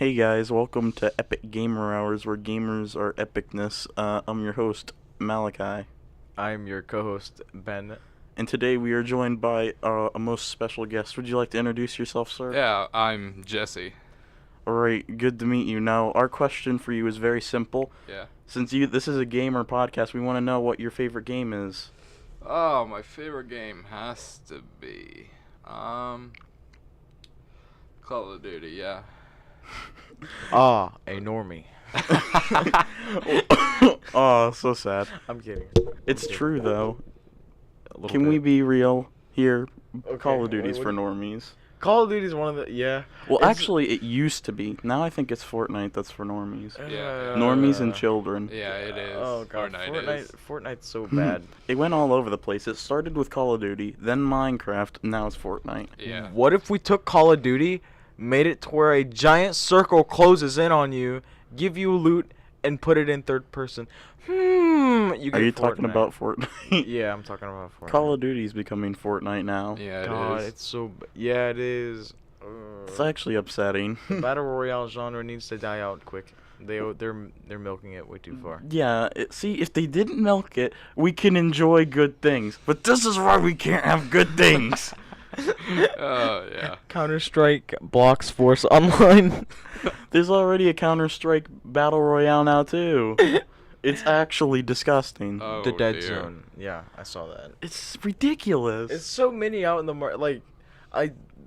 Hey guys, welcome to Epic Gamer Hours, where gamers are epicness. I'm your host, Malachi, I'm your co-host, Ben. and today we are joined by a most special guest. Would you like to introduce yourself, sir? Yeah, I'm Jessie. Alright, good to meet you. Now, our question for you is very simple. Yeah. Since this is a gamer podcast, we want to know what your favorite game is. Oh, my favorite game has to be Call of Duty, yeah. A normie. Oh, so sad. I'm kidding. It's true, though. A little Can we bit. be real here? Okay, Call of Duty's what- for normies. Call of Duty's one of the Well, it's- actually, it used to be. Now I think it's Fortnite that's for normies. Yeah. Normies and children. Yeah, it is. Oh god, Fortnite is. Fortnite's so bad. It went all over the place. It started with Call of Duty, then Minecraft, and now it's Fortnite. Yeah. What if we took Call of Duty, made it to where a giant circle closes in on you, give you loot, and put it in third person? You get Are you talking Fortnite. about Fortnite? Yeah, I'm talking about Fortnite. Call of Duty's becoming Fortnite now. Yeah, it is. God, it's so. Yeah, it is. It's actually upsetting. The battle royale genre needs to die out quick. They're milking it way too far. Yeah, see, if they didn't milk it, we can enjoy good things. But this is why we can't have good things. Oh, yeah. Counter-Strike blocks Force Online. There's already a Counter-Strike Battle Royale now, too. It's actually disgusting. Oh, The Dead dear. Zone. Yeah, I saw that. It's ridiculous. It's so many out in the market.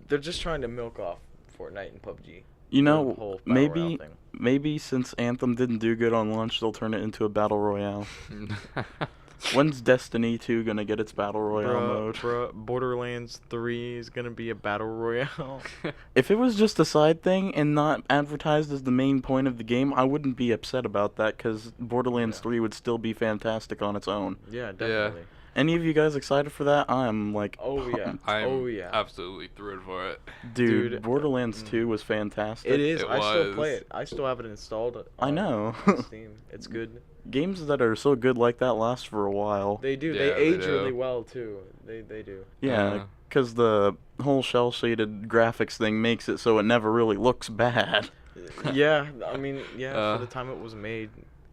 They're just trying to milk off Fortnite and PUBG. You The know, whole battle royale maybe thing. maybe since Anthem didn't do good on launch, they'll turn it into a battle royale. When's Destiny 2 gonna get its battle royale mode? Bruh, Borderlands 3 is gonna be a battle royale. If it was just a side thing and not advertised as the main point of the game, I wouldn't be upset about that, because Borderlands Yeah. 3 would still be fantastic on its own. Yeah, definitely. Any of you guys excited for that? I'm like, Oh yeah. I'm Oh yeah. absolutely thrilled for it. dude, Dude, Borderlands mm. 2 was fantastic. It is. It I still play was. it. I still have it installed. I on- know. on Steam. It's good. Games that are so good like that last for a while. They do. Yeah, they they age do. really well too. They do. Yeah, Uh, because the whole shell-shaded graphics thing makes it so it never really looks bad. Yeah, I mean, yeah, Uh. for the time it was made,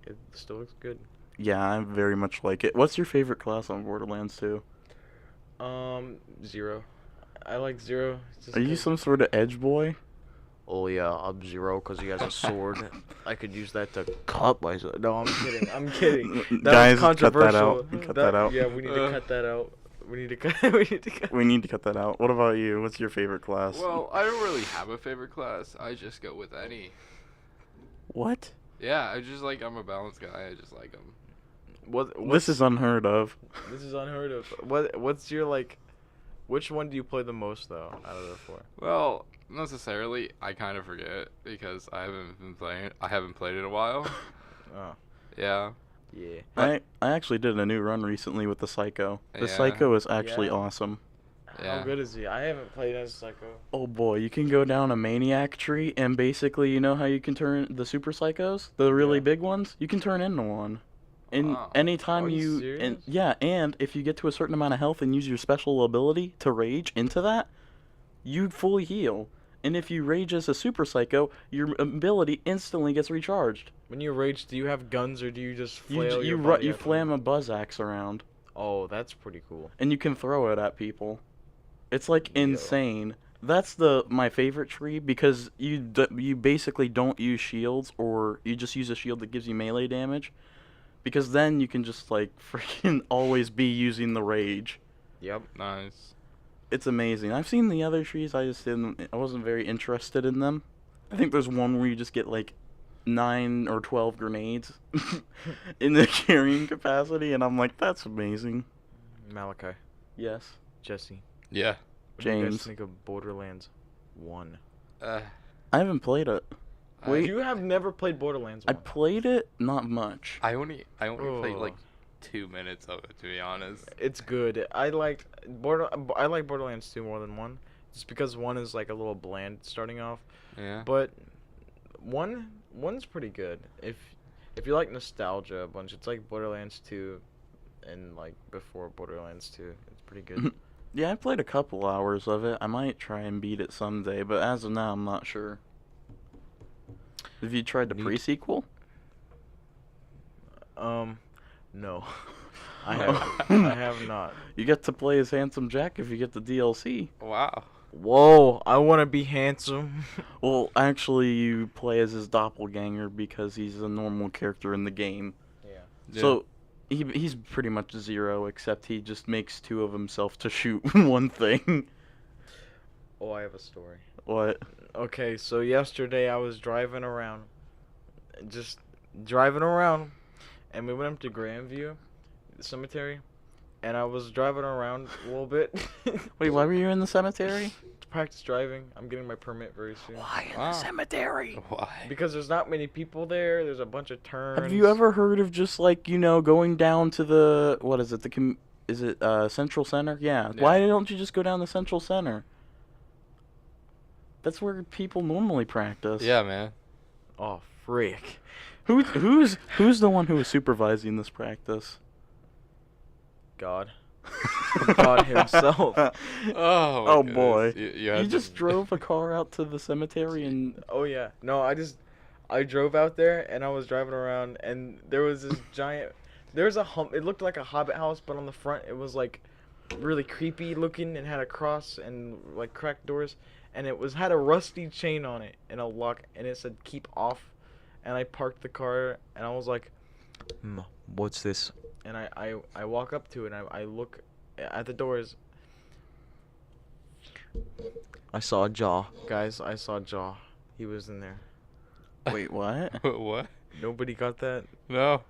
it still looks good. Yeah, I very much like it. What's your favorite class on Borderlands 2? Zero. I like Zero. Are you some sort of edge boy? Oh yeah, I'm Zero because he has a sword. I could use that to cut myself. No, I'm kidding. I'm kidding. That Guys, was cut that controversial. out. Cut that out. Yeah, we need to cut that out. We need to cut. We need to cut. We need to cut that out. What about you? What's your favorite class? well, I don't really have a favorite class. I just go with any. What? Yeah, I'm a balanced guy. I just like them. This is unheard of. This is unheard of. What's your like? Which one do you play the most though out of the four? Well, necessarily, I kind of forget because I haven't played it in a while. Oh Yeah. yeah. I actually did a new run recently with the Psycho. The Yeah. Psycho is actually Yeah. awesome. Yeah. How good is he? I haven't played as Psycho. Oh boy, you can go down a maniac tree and basically, you know how you can turn the super psychos, the really Yeah. big ones? You can turn into one. And Wow. anytime Are you and serious? yeah, and if you get to a certain amount of health and use your special ability to rage into that, you fully heal. And if you rage as a super psycho, your ability instantly gets recharged. When you rage, do you have guns or do you just You flail j- your you body you at them? flam a buzz axe around Oh, that's pretty cool. and you can throw it at people. It's like Yo. insane. That's my favorite tree because you basically don't use shields, or you just use a shield that gives you melee damage, because then you can just like freaking always be using the rage. Yep. Nice. It's amazing. I've seen the other trees. I wasn't very interested in them. I think there's one where you just get like 9 or 12 grenades in the carrying capacity, and I'm like, that's amazing. Malachi, Yes. Jesse, Yeah. what do you guys James. think of Borderlands 1? Uh, I haven't played it. Wait. You have never played Borderlands I 1. played it, not much. I only played Oh. like 2 minutes of it, to be honest. It's good. I like Borderlands 2 more than 1, just because 1 is like a little bland starting off, Yeah. but one's pretty good. If you like nostalgia a bunch, it's like Borderlands 2 and like before Borderlands 2. It's pretty good. Yeah, I played a couple hours of it. I might try and beat it someday, but as of now, I'm not sure. Have you tried the Neat. pre-sequel? No. I have not. You get to play as Handsome Jack if you get the DLC. Wow. Whoa, I want to be handsome. Well, actually, you play as his doppelganger because he's a normal character in the game. Yeah. So, he's pretty much Zero, except he just makes two of himself to shoot one thing. Oh, I have a story. What? Okay, so yesterday I was driving around. Just driving around. And we went up to Grandview, the cemetery. And I was driving around a little bit. Wait, why were you in the cemetery? To practice driving. I'm getting my permit very soon. Why in Wow. the cemetery? Why? Because there's not many people there. There's a bunch of turns. Have you ever heard of just like, going down to the, what is it, is it Central Center? Yeah. Why don't you just go down to Central Center? That's where people normally practice. Yeah, man. Oh, frick. Who's the one who was supervising this practice? God. God himself. Oh, Oh, my boy. goodness. You just drove a car out to the cemetery and Oh, yeah. No, I drove out there and I was driving around and there was this giant, there's a hump. It looked like a Hobbit house, but on the front it was like really creepy looking and had a cross and like cracked doors. And it had a rusty chain on it and a lock and it said keep off. And I parked the car and I was like, what's this? And I walk up to it and I look at the doors. I saw a jaw. Guys, I saw a jaw. He was in there. wait, what? What? Nobody got that? No.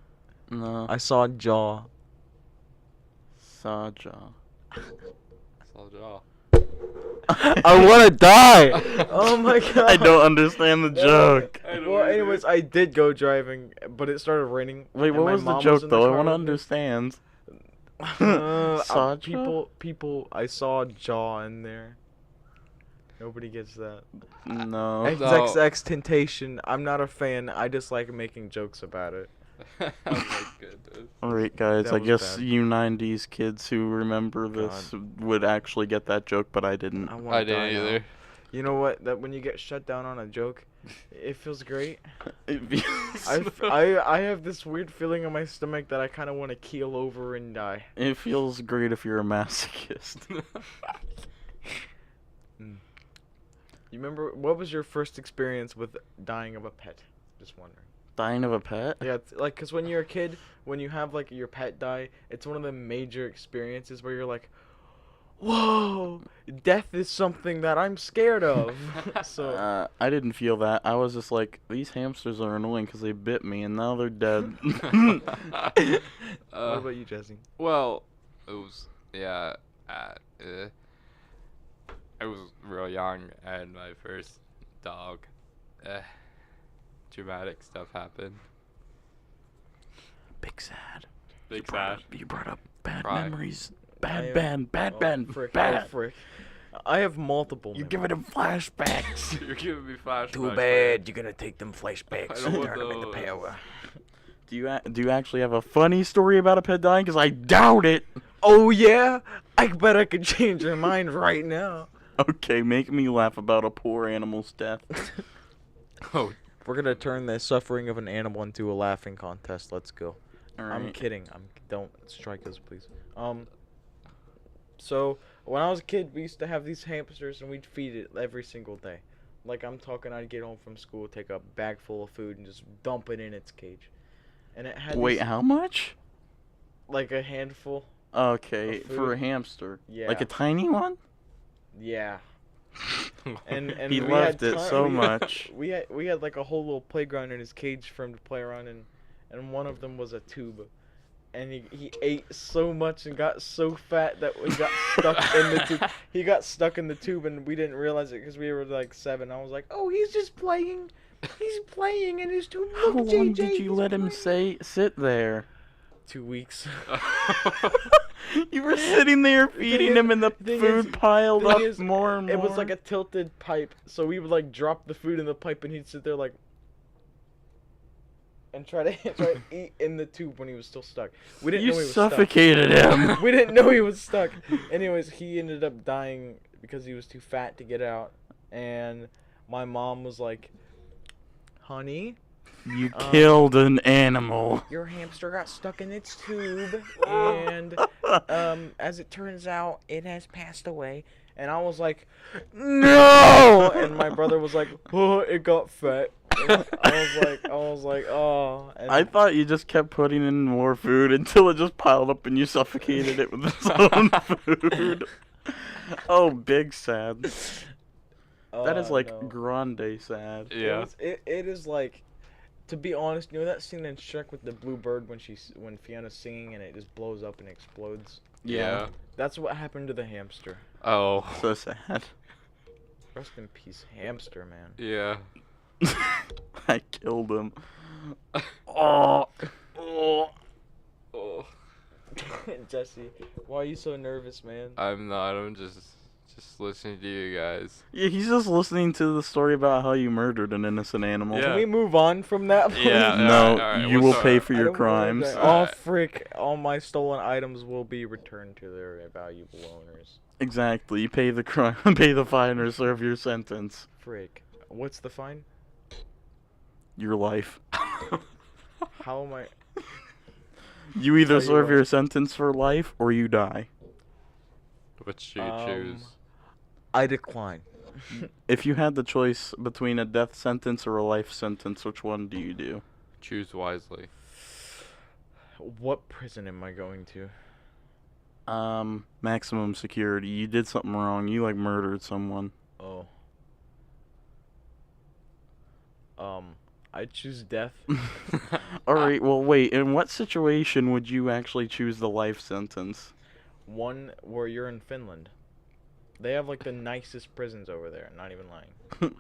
No. I saw a jaw. Saja. Saw jaw. I want to die. Oh my god. I don't understand the joke. I don't Well, either. anyways, I did go driving, but it started raining. Wait, and what my was the mom joke in though? I car want to with me. understand. Saja? People, I saw a jaw in there. Nobody gets that. No. XXX Temptation. I'm not a fan. I just like making jokes about it. Oh my goodness. Alright, guys, That I was guess bad. you 90s kids who remember this would actually get that joke, but I didn't. I want I to die didn't now. either. You know what? That when you get shut down on a joke, it feels great. It feels, I have this weird feeling in my stomach that I kind of want to keel over and die. it feels great if you're a masochist. You remember what was your first experience with dying of a pet? Just wondering. Dying of a pet? Yeah, it's like cause when you're a kid, when you have like your pet die, it's one of the major experiences where you're like, whoa, death is something that I'm scared of. So I didn't feel that. I was just like, these hamsters are annoying because they bit me and now they're dead. what about you, Jesse? Well, it was, yeah, I was real young and my first dog, dramatic stuff happened. Big sad. Big sad. You brought up bad Cry. memories. I Bad am- Ben. Bad Oh, Ben. frick, Bad. Oh, frick. I have multiple. You're memories. giving him flashbacks. You're giving me flashbacks. Too man. bad. You're gonna take them flashbacks I don't and want turn them into those. power. Do you actually have a funny story about a pet dying? Because I doubt it. Oh yeah, I bet I could change your mind right now. Okay, make me laugh about a poor animal's death. Oh, We're gonna turn the suffering of an animal into a laughing contest. Let's go. All I'm right. kidding. Don't strike us, please. So when I was a kid, we used to have these hamsters, and we'd feed it every single day. Like I'm talking, I'd get home from school, take a bag full of food, and just dump it in its cage. And it had Wait, these, how much? like a handful. Okay, Of for a food? hamster. Yeah. Like a tiny one? Yeah. And He we loved had it so we- much. We had like a whole little playground in his cage for him to play around in, and one of them was a tube, and he ate so much and got so fat that he got stuck in the tube. He got stuck in the tube, and we didn't realize it because we were like 7. I was like, oh, he's just playing. He's playing in his tube. How Look, long JJ, did you he's let him playing." sit there? 2 weeks. You were sitting there feeding him and the thing food is- piled thing up is, more and more. It was like a tilted pipe, so we would like drop the food in the pipe, and he'd sit there like, and try to eat in the tube when he was still stuck. We didn't know he You was suffocated him. stuck. We didn't know he was stuck. Anyways, he ended up dying because he was too fat to get out, and my mom was like, honey, You killed an animal. your hamster got stuck in its tube, and as it turns out, it has passed away. And I was like, no! And my brother was like, oh, it got fat. And I was like, oh. And I thought you just kept putting in more food until it just piled up and you suffocated it with its own food. Oh, big sad. That is like no. grande sad. Yeah. It is like, to be honest, you know that scene in Shrek with the blue bird when Fiona's singing and it just blows up and explodes? Yeah. That's what happened to the hamster. Oh. So sad. Rest in peace, hamster, man. Yeah. I killed him. Oh. Oh. Oh. Jesse, why are you so nervous, man? I'm not. I'm just listening to you guys. Yeah, he's just listening to the story about how you murdered an innocent animal. Yeah. Can we move on from that, please? Yeah. No, alright, you what's will pay our- for I your don't wanna crimes. die. Oh, frick. All my stolen items will be returned to their valuable owners. Exactly. You pay the crime, pay the fine, or serve your sentence. Frick. What's the fine? Your life. How am I... You either Tell you serve what. your sentence for life or you die. Which do you choose? I decline. If you had the choice between a death sentence or a life sentence, which one do you do? Choose wisely. What prison am I going to? Maximum security. You did something wrong. You like murdered someone. Oh. I choose death. Alright, well wait, in what situation would you actually choose the life sentence? One where you're in Finland. They have like the nicest prisons over there, not even lying.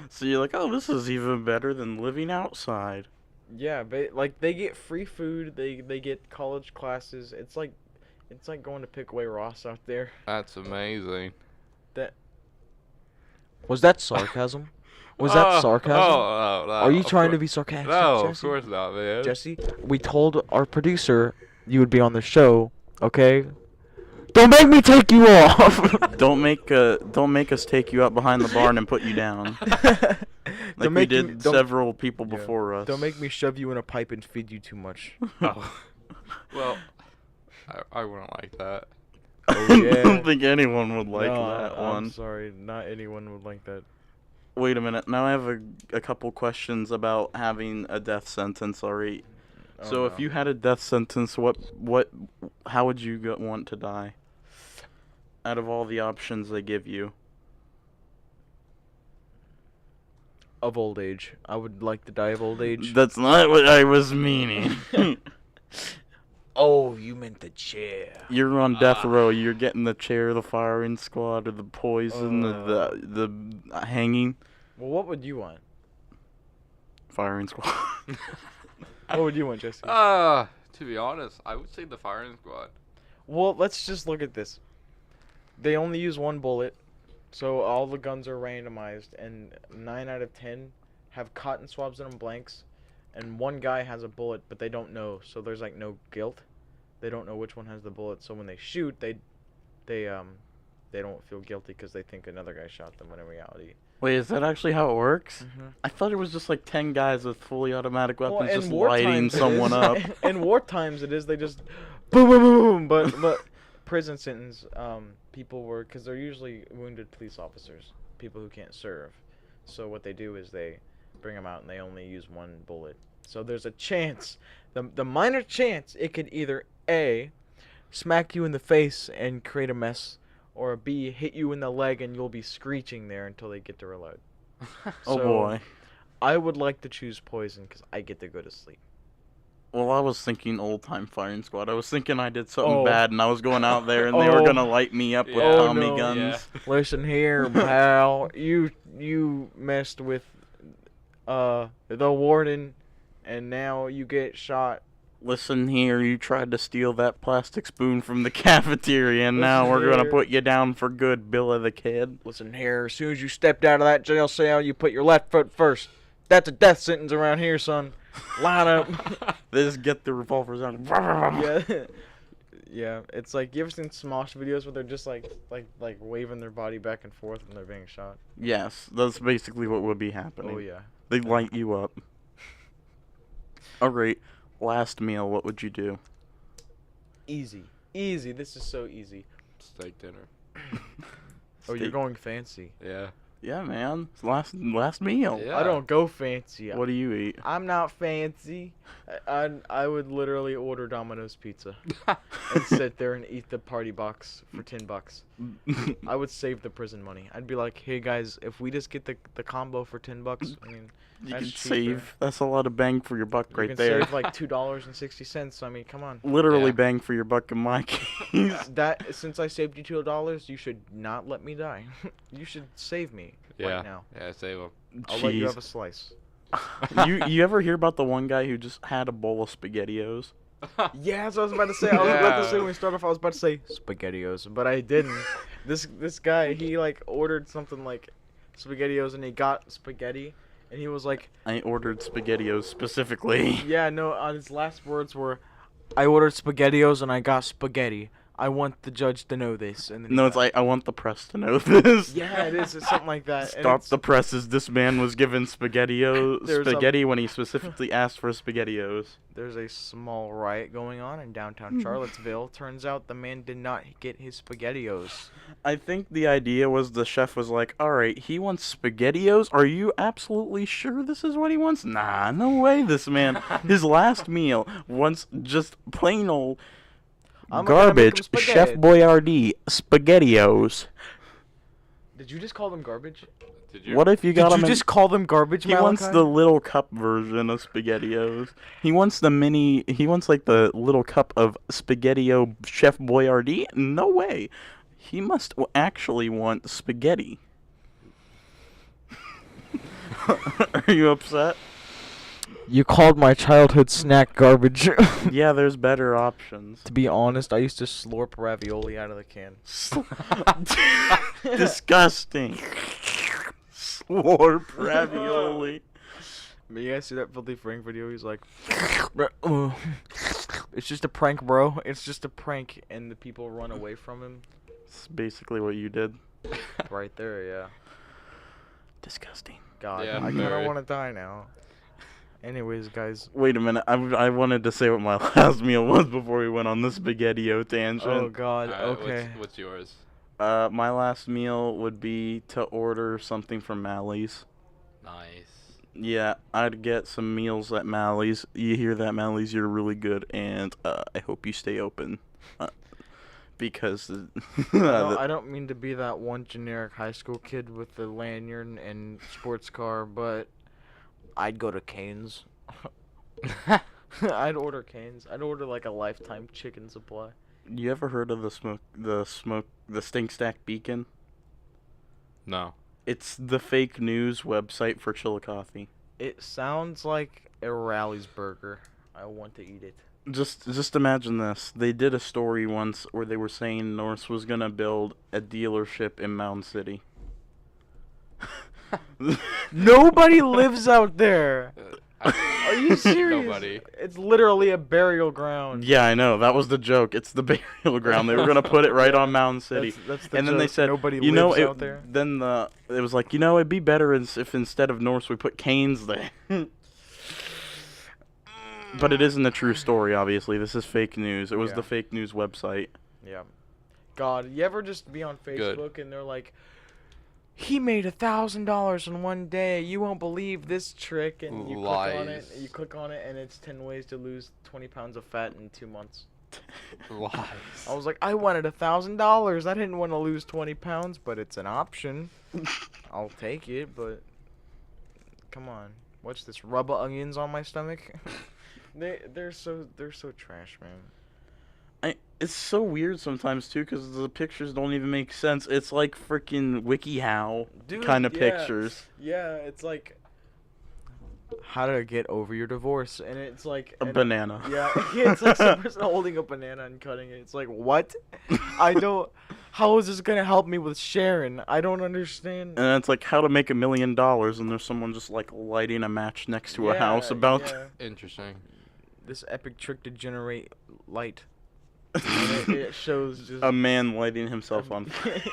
So you're like, oh, this is even better than living outside. Yeah, but like they get free food, they get college classes. It's like going to Pickaway Ross out there. That's amazing. Was that sarcasm? Was that sarcasm? Oh, no. Are you of trying to cour- be sarcastic, No, Jesse? of course not, man. Jesse, we told our producer you would be on the show, okay? Don't make me take you off. Don't make us take you out behind the barn and put you down. Like we did several people before us. Don't make me shove you in a pipe and feed you too much. Oh. Well, I wouldn't like that. Oh, I yeah. don't think anyone would like No, that I'm one. sorry, not anyone would like that. Wait a minute. Now I have a couple questions about having a death sentence. Alright. Oh, So if no. you had a death sentence, how would you want to die? Out of all the options they give you. Of old age. I would like to die of old age. That's not what I was meaning. Oh, you meant the chair. You're on death row. You're getting the chair, the firing squad, or the poison, the hanging. Well, what would you want? Firing squad. What would you want, Jesse? To be honest, I would say the firing squad. Well, let's just look at this. They only use one bullet, so all the guns are randomized, and 9 out of 10 have cotton swabs in them blanks, and one guy has a bullet, but they don't know, so there's like no guilt. They don't know which one has the bullet, so when they shoot, they don't feel guilty because they think another guy shot them, when in reality. Wait, is that actually how it works? Mhm. I thought it was just like 10 guys with fully automatic weapons Well, just in war lighting times it someone is. up. In war times it is, they just boom, boom, boom, boom. But prison sentence, people were, because they're usually wounded police officers, people who can't serve. So what they do is they bring them out and they only use one bullet. So there's a chance, the minor chance, it could either A, smack you in the face and create a mess, or B, hit you in the leg and you'll be screeching there until they get to reload. Oh So, boy. I would like to choose poison because I get to go to sleep. Well, I was thinking old time firing squad. I was thinking I did something Oh. bad and I was going out there and they were Oh. gonna light me up with Yeah. Oh, Tommy no. guns. Yeah. Listen here, pal. You messed with the warden, and now you get shot. Listen here, you tried to steal that plastic spoon from the cafeteria and now Listen we're gonna here. put you down for good, Billy the Kid. Listen here, as soon as you stepped out of that jail cell, you put your left foot first. That's a death sentence around here, son. Line up. They just get the revolvers out. Yeah. Yeah, it's like, you ever seen Smosh videos where they're just like waving their body back and forth when they're being shot? Yes, that's basically what would be happening. Oh yeah. They light you up. Alright, last meal, what would you do? Easy. Easy. This is so easy. Steak dinner. Oh, you're Steak. going fancy. Yeah. Yeah, man. It's last meal. Yeah. I don't go fancy. What do you eat? I'm not fancy. I would literally order Domino's pizza and sit there and eat the party box for $10. I would save the prison money. I'd be like, hey guys, if we just get the combo for $10, I mean, You that's could cheaper. save. That's a lot of bang for your buck You right can there. save like $2.60. I mean, come on. Literally Yeah. bang for your buck in my case. That since I saved you $2, you should not let me die. You should save me Yeah. right now. Yeah, save them. I'll let you Jeez. have a slice. you ever hear about the one guy who just had a bowl of SpaghettiOs? Yeah, that's what I was about to say. I was about to say Yeah. when we started off, I was about to say SpaghettiOs, but I didn't. This guy, he like ordered something like SpaghettiOs, and he got spaghetti, and he was like, I ordered SpaghettiOs specifically. yeah, no. His last words were, "I ordered SpaghettiOs and I got spaghetti. I want the judge to know this." And then he No, it's got- like, I want the press to know this. yeah, it is. It's something like that. and Stop it's- the presses. This man was given There's a- spaghetti when he specifically asked for SpaghettiOs. There's a small riot going on in downtown Charlottesville. Turns out the man did not get his SpaghettiOs. I think the idea was the chef was like, alright, he wants SpaghettiOs? Are you absolutely sure this is what he wants? Nah, no way, this man. His last meal wants just plain old I'm gonna make him garbage Chef spaghetti. Boyardee SpaghettiOs. Did you just call them garbage? Did you? What if you got Did him you in- just call them garbage, He wants Malachi? the little cup version of SpaghettiOs. He wants the mini. He wants like the little cup of SpaghettiO Chef Boyardee. No way. He must actually want spaghetti. Are you upset? You called my childhood snack garbage. Yeah, there's better options. To be honest, I used to slurp ravioli out of the can. Disgusting. Slurp ravioli. But you guys see that filthy Frank video? He's like, it's just a prank, bro. It's just a prank, and the people run away from him. It's basically what you did. Right there, yeah. Disgusting. God, Yeah, I kind very. of want to die now. Anyways, guys. Wait a minute. I wanted to say what my last meal was before we went on the SpaghettiO tangent. Oh God. Alright, Okay. What's yours? My last meal would be to order something from Mally's. Nice. Yeah, I'd get some meals at Mally's. You hear that, Mally's? You're really good, and I hope you stay open. Because No, I don't mean to be that one generic high school kid with the lanyard and sports car, but I'd go to Cane's. I'd order Cane's. I'd order like a lifetime chicken supply. you ever heard of the Stink Stack Beacon? No. It's the fake news website for Chillicothe. It sounds like a Rally's burger. I want to eat it. Just imagine this. They did a story once where they were saying Norse was gonna build a dealership in Mound City. Nobody lives out there. Are you serious? Nobody. It's literally a burial ground. Yeah, I know. That was the joke. It's the burial ground. They were gonna put it right on Mound City. That's the And then they joke. said, nobody you know, lives it, out there. then it was like, you know, it'd be better if instead of Norse we put Canes there. But it isn't a true story, obviously. This is fake news. It was Yeah. the fake news website. Yeah. God, you ever just be on Good. Facebook and they're like, he made $1,000 in one day. You won't believe this trick, and you click on it. Lies. You click on it, and it's 10 ways to lose 20 pounds of fat in 2 months. Lies. I was like, I wanted $1,000. I didn't want to lose 20 pounds, but it's an option. I'll take it, but come on. What's this? Rubber onions on my stomach? they're so trash, man. It's so weird sometimes too, because the pictures don't even make sense. It's like freaking WikiHow Dude, kind of yeah. pictures. Yeah, it's like how to get over your divorce, and it's like A banana. Yeah, it's like some person holding a banana and cutting it. It's like, what? I don't. How is this gonna help me with Sharon? I don't understand. And it's like how to make $1 million, and there's someone just like lighting a match next to a house about. yeah. Interesting. This epic trick to generate light. And it shows just. A man lighting himself on fire.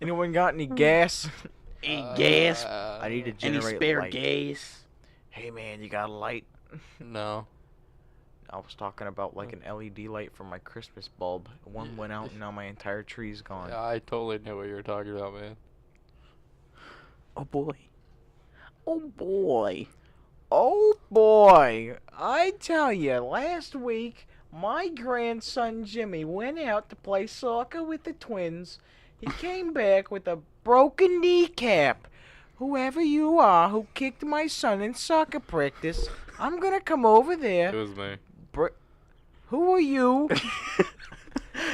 Anyone got any gas? Any gas? I need to Any generate spare light. gas? Hey man, you got a light? No. I was talking about like an LED light from my Christmas bulb. One went out and now my entire tree's gone. Yeah, I totally knew what you were talking about, man. Oh boy. Oh boy. Oh boy, I tell you, last week my grandson Jimmy went out to play soccer with the twins. He came back with a broken kneecap. Whoever you are who kicked my son in soccer practice, I'm gonna come over It there. was me. Who are you?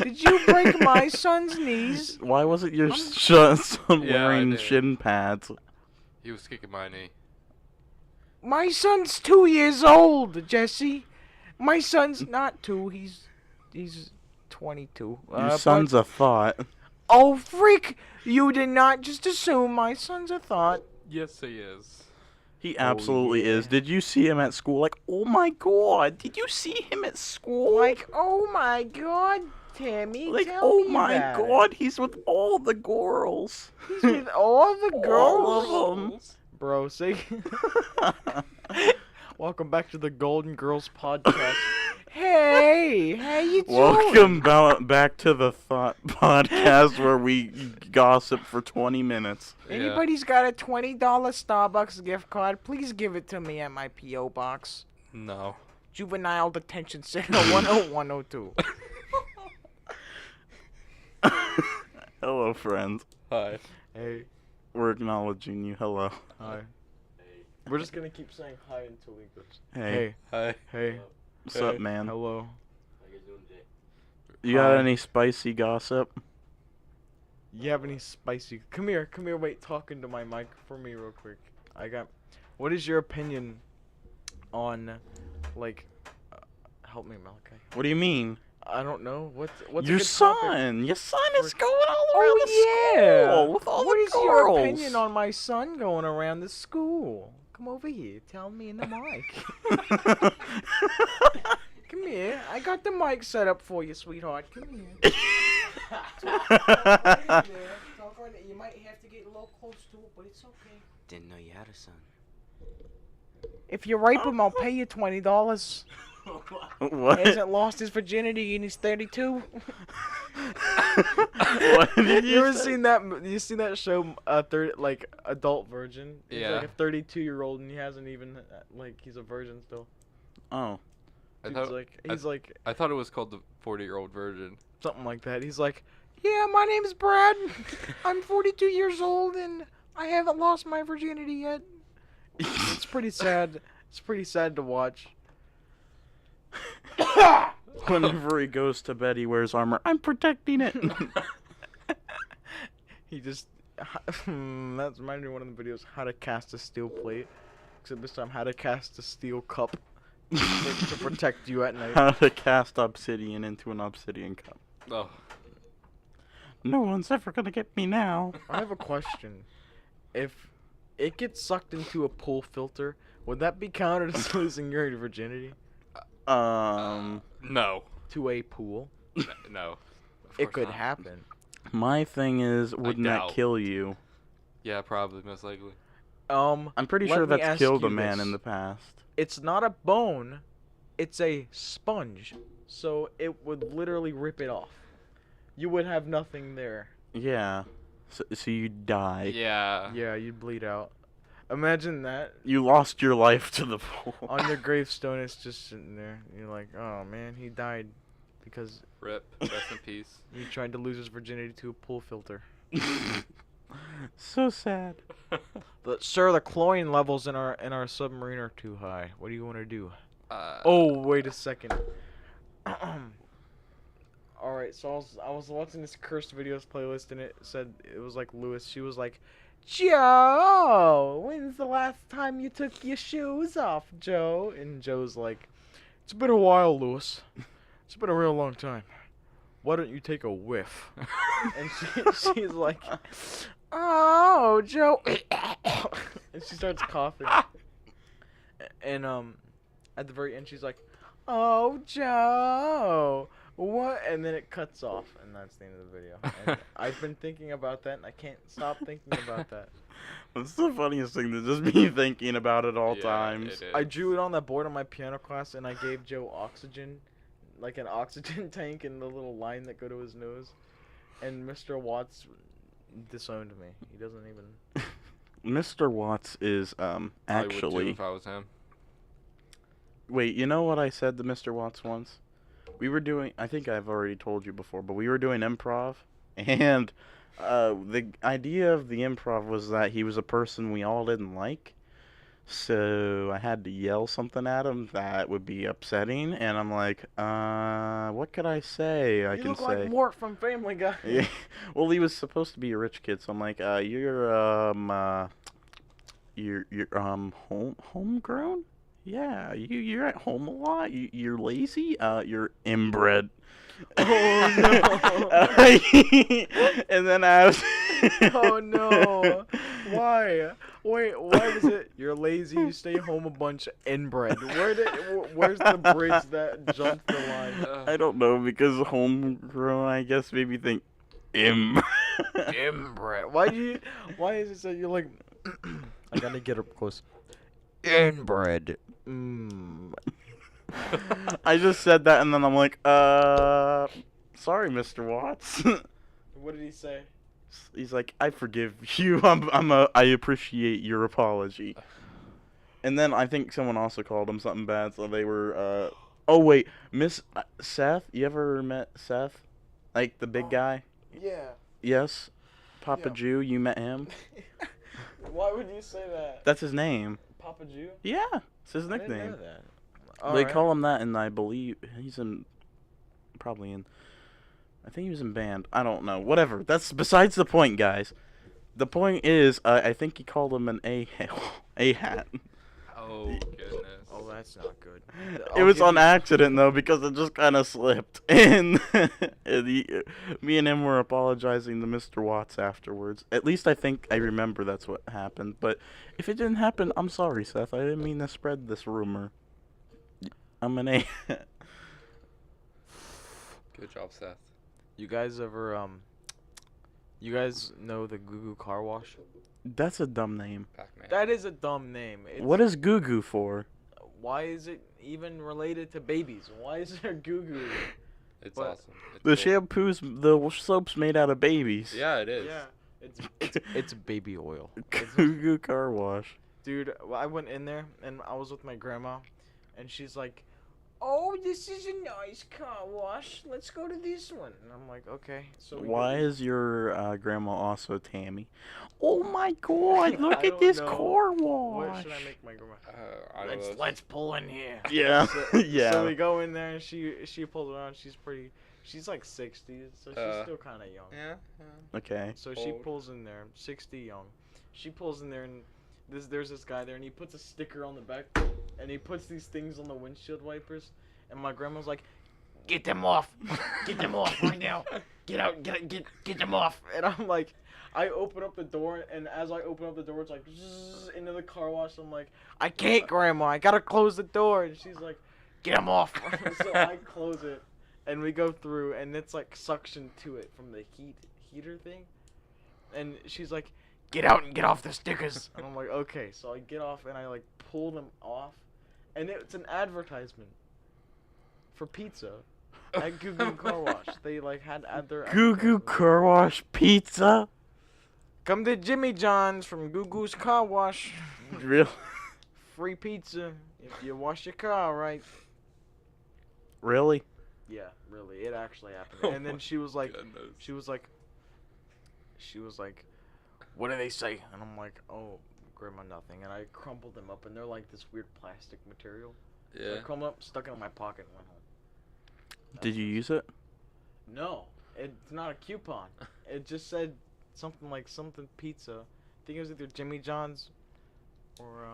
Did you break my son's knees? Why wasn't your I'm- son Yeah, I wearing did. shin pads? He was kicking my knee. My son's 2 years old, Jesse. My son's not 2, he's 22. Your son's a thought. Oh, freak! You did not just assume my son's a thought. Yes, he is. He absolutely yeah. is. Did you see him at school? Like, oh my god, did you see him at school? Like, oh my god, Tammy, Like, tell oh me my about it. god, he's with all the girls. He's with all the girls. All of them. Bro, say... Welcome back to the Golden Girls podcast. Hey, how you doing? Welcome back to the Thought Podcast, where we gossip for 20 minutes. Anybody's got a $20 Starbucks gift card, please give it to me at my P.O. box. No. Juvenile Detention Center 10102. Hello, friends. Hi. Hey. We're acknowledging you. Hello. Hi. We're just gonna keep saying hi until he goes. Hey. Hi. Hey. What's up, man? Hello. You got Hi. any spicy gossip? You have any spicy? Come here, wait, talk into my mic for me real quick. What is your opinion on, like, help me, Malachi. What do you mean? I don't know. What's a Your good topic? son. Your son is For- going all around the yeah. school with all What the is girls. your opinion on my son going around the school? Come over here. Tell me in the mic. Come here. I got the mic set up for you, sweetheart. Come here. Talk right in there. Talk right in. You might have to get a little close to it, but it's okay. Didn't know you had a son. If you rape him, I'll pay you $20. What? Hasn't lost his virginity and he's 32. What did You ever seen that? You seen that show? Like Adult Virgin. He's Yeah. like a 32-year-old and he hasn't even like he's a virgin still. Oh. I Dude's thought like I thought it was called the 40-year-old virgin. something like that. He's like, yeah, my name's Brad. I'm 42 years old and I haven't lost my virginity yet. It's pretty sad. It's pretty sad to watch. Whenever he goes to bed, he wears armor. I'm protecting it. He just that's reminded me of one of the videos, how to cast a steel plate. Except this time, how to cast a steel cup to protect you at night. How to cast obsidian into an obsidian cup. Oh. No one's ever gonna get me now. I have a question. If it gets sucked into a pool filter, would that be counted as losing your virginity No. to a pool? No. Of It course could not. happen. My thing is, wouldn't that doubt. kill you? Yeah, probably, most likely. I'm pretty Let sure me that's ask killed a you man this. in the past. It's not a bone, it's a sponge. So it would literally rip it off. You would have nothing there. Yeah. So you die. Yeah. Yeah, you'd bleed out. Imagine that. You lost your life to the pool. On your gravestone, it's just sitting there. You're like, oh man, he died because Rip. Rest in peace. he tried to lose his virginity to a pool filter. So sad. Sir, the chlorine levels in our submarine are too high. What do you want to do? Oh, Wait a second. Alright, so I was watching this cursed videos playlist and it said, it was like Lewis. She was like, Joe, when's the last time you took your shoes off, Joe? And Joe's like, it's been a while, Lewis. It's been a real long time. Why don't you take a whiff? And she's like, oh, Joe. And she starts coughing. And at the very end, she's like, oh, Joe. What? And then it cuts off, and that's the end of the video. And I've been thinking about that, and I can't stop thinking about that. That's the funniest thing to just be thinking about at all Yeah, times. it I is. drew it on that board on my piano class, and I gave Joe oxygen, like an oxygen tank and the little line that go to his nose. And Mr. Watts disowned me. He doesn't even. Mr. Watts is I would too actually. if I was him. Wait, you know what I said to Mr. Watts once? We were doing. I think I've already told you before, but we were doing improv, and the idea of the improv was that he was a person we all didn't like. So I had to yell something at him that would be upsetting, and I'm like, what could I say? I You can look say. like Mort from Family Guy. Yeah. Well, he was supposed to be a rich kid, so I'm like, you're homegrown. Yeah, you're at home a lot. You're lazy. You're inbred. Oh, no. And then I was. Oh no! Why? Wait, why was it? You're lazy. You stay home a bunch. Inbred. Where's the bridge that jumped the line? I don't know, because homegrown, I guess, made me think Inbred. Why is it so you're like? I gotta get up close. Inbred. I just said that, and then I'm like, sorry, Mr. Watts. What did he say? He's like, I forgive you. I appreciate your apology. And then I think someone also called him something bad, so they were, oh wait, Miss Seth, you ever met Seth? Like the big guy? Yeah. Yes? Papa Yeah. Jew, you met him? Why would you say that? That's his name. Papa Jew? Yeah, it's his I didn't nickname. know that. They Alright. call him that, and I believe he's probably in, I think he was in band. I don't know. Whatever. That's besides the point, guys. The point is, I think he called him an A-hat. Oh goodness. Oh, that's not good. It was on accident, though, because it just kind of slipped. And me and him were apologizing to Mr. Watts afterwards. At least I think I remember that's what happened. But if it didn't happen, I'm sorry, Seth. I didn't mean to spread this rumor. I'm an A-hat. Good job, Seth. You guys ever you guys know the Goo Goo Car Wash? That's a dumb name. Pac-Man. That is a dumb name. What is Goo Goo for? Why is it even related to babies? Why is there Goo Goo? It's But- awesome. It's The cool. shampoos, the soap's made out of babies. Yeah, it is. Yeah, it's baby oil. Goo Goo Car Wash. Dude, I went in there and I was with my grandma, and she's like, "Oh, this is a nice car wash. Let's go to this one." And I'm like, "Okay." So we Why go- is your grandma also Tammy? Oh my God! Look I at don't this know. car What wash. should I make my grandma? I don't know. Let's pull in here. Yeah, So, yeah. So we go in there and she pulls around. She's like 60, so she's still kind of young. Yeah. Okay. So she Old. pulls in there, 60 young. She pulls in there and there's this guy there and he puts a sticker on the back and he puts these things on the windshield wipers and my grandma's like, "Get them off. Get them off right now. Get out. Get them off." And I'm like, I open up the door and as I open up the door it's like zzz, into the car wash. I'm like, "I can't, Grandma. I got to close the door." And she's like, "Get them off." So I close it. And we go through, and it's like suction to it from the heater thing. And she's like, "Get out and get off the stickers." And I'm like, "Okay." So I get off, and I like pull them off, and it's an advertisement for pizza at Goo Goo Car Wash. They like had their Goo Goo Car Wash Pizza. "Come to Jimmy John's from Goo Goo's Car Wash. Real? Free pizza if you wash your car right." Really? Yeah, really, it actually happened. And then she was like, Goodness. she was like, "What do they say?" And I'm like, "Oh, Grandma, nothing." And I crumpled them up, and they're like this weird plastic material. So I Yeah. crumpled up, stuck it in my pocket, and went home. Did you use it? No, it's not a coupon. It just said something like something pizza. I think it was either Jimmy John's or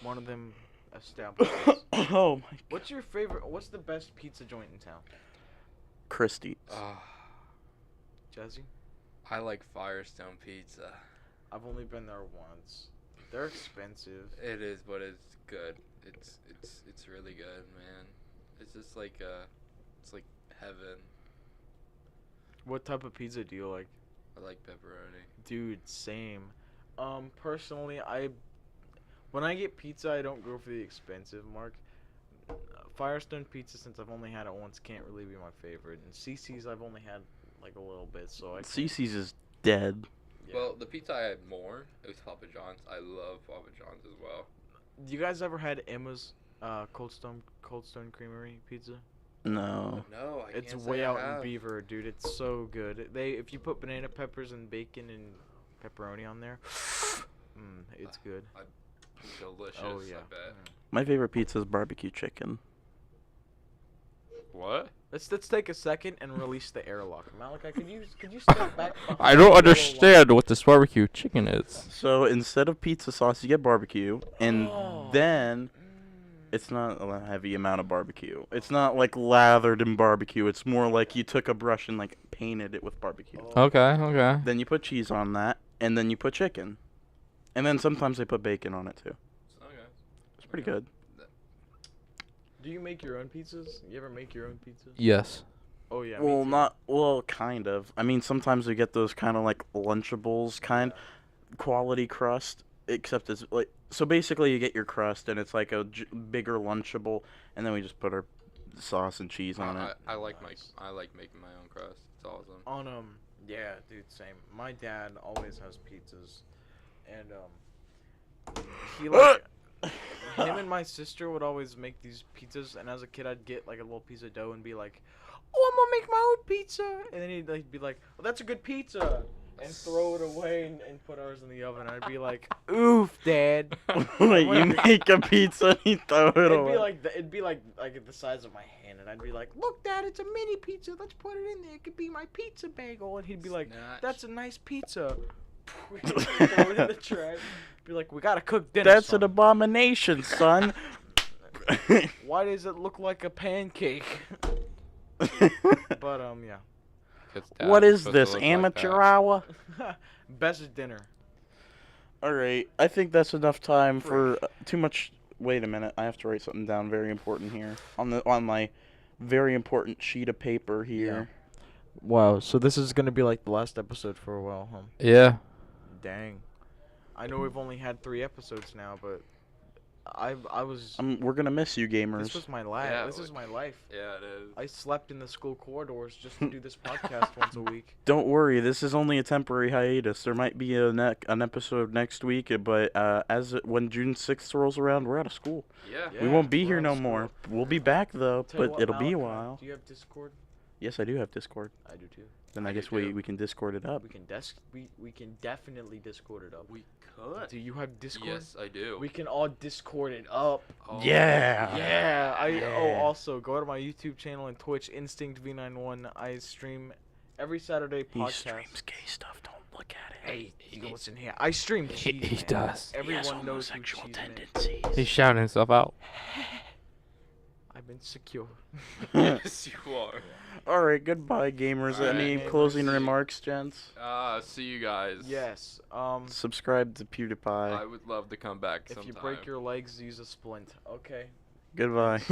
one of them establishments. Oh my. What's your favorite? What's the best pizza joint in town? Christie's. Jessie? I like Firestone Pizza. I've only been there once. They're expensive. It is, but it's good. It's really good, man. It's just like it's like heaven. What type of pizza do you like? I like pepperoni. Dude, same. Personally, when I get pizza, I don't go for the expensive mark. Firestone pizza, since I've only had it once, can't really be my favorite. And CC's, I've only had like a little bit, so I. CC's is dead. Yeah. Well, the pizza I had more, it was Papa John's. I love Papa John's as well. You guys ever had Emma's Cold Stone Creamery pizza? No. No, I It's can't way say I out have. in Beaver, dude. It's so good. If you put banana peppers and bacon and pepperoni on there, it's good. Delicious. Oh yeah. I bet. My favorite pizza is barbecue chicken. What? Let's take a second and release the airlock. Malachi, could you step back? I don't understand what this barbecue chicken is. So instead of pizza sauce, you get barbecue, and Oh. then it's not a heavy amount of barbecue. It's not like lathered in barbecue. It's more like you took a brush and like painted it with barbecue. Okay. Then you put cheese on that, and then you put chicken, and then sometimes they put bacon on it too. Okay. It's pretty good. Do you make your own pizzas? You ever make your own pizzas? Yes. Oh yeah. me Well, too. kind of. I mean, sometimes we get those kind of like Lunchables quality crust, except it's like, so basically you get your crust and it's like a bigger Lunchable, and then we just put our sauce and cheese on it. I like making my own crust. It's awesome. Yeah, dude, same. My dad always has pizzas, and he like him and my sister would always make these pizzas, and as a kid I'd get like a little piece of dough and be like, "Oh, I'm gonna make my own pizza," and then he'd like be like, "Well, that's a good pizza," and throw it away and put ours in the oven. I'd be like, "Oof, Dad." Wait, you make a pizza and you throw it away. It'd be like the size of my hand, and I'd be like, "Look, Dad, it's a mini pizza. Let's put it in there. It could be my pizza bagel." And he'd be like, Snatch. "That's a nice pizza." Throw it in the trash. Be like, "We gotta cook dinner." That's son. an abomination, son. Why does it look like a pancake? But yeah. 'Cause Dad What was is supposed to this, look like amateur that. hour? Best dinner. Alright, I think that's enough time for too much. Wait a minute, I have to write something down very important here. On my very important sheet of paper here. Wow. So this is gonna be like the last episode for a while, huh? Yeah. Dang. I know we've only had 3 episodes now, but I was. We're gonna miss you, gamers. This was my life. Yeah, This is my life. Yeah, it is. I slept in the school corridors just to do this podcast once a week. Don't worry, this is only a temporary hiatus. There might be an episode next week, but when June 6th rolls around, we're out of school. Yeah. We Yeah, won't be we're here out no of school. more. We'll be back though, Tell you but what, it'll be a Malachi, while. Do you have Discord? Yes, I do have Discord. I do too. Then I I do guess too. we can Discord it up. We can definitely Discord it up. We could. Do you have Discord? Yes, I do. We can all Discord it up. Oh, Yeah. Yeah. Yeah. Also go to my YouTube channel and Twitch, Instinct V91. I stream every Saturday He podcast. streams gay stuff. Don't look at it. Hey, you go listen here. I stream cheese. He man. does. Everyone he has knows who homosexual Cheese Man is. tendencies. He's shouting himself out. I've been secure. Yes, you are. All right, goodbye, gamers. All right, Any gamers. closing remarks, gents? See you guys. Yes. Subscribe to PewDiePie. I would love to come back If sometime. you break your legs, use a splint. Okay. Goodbye.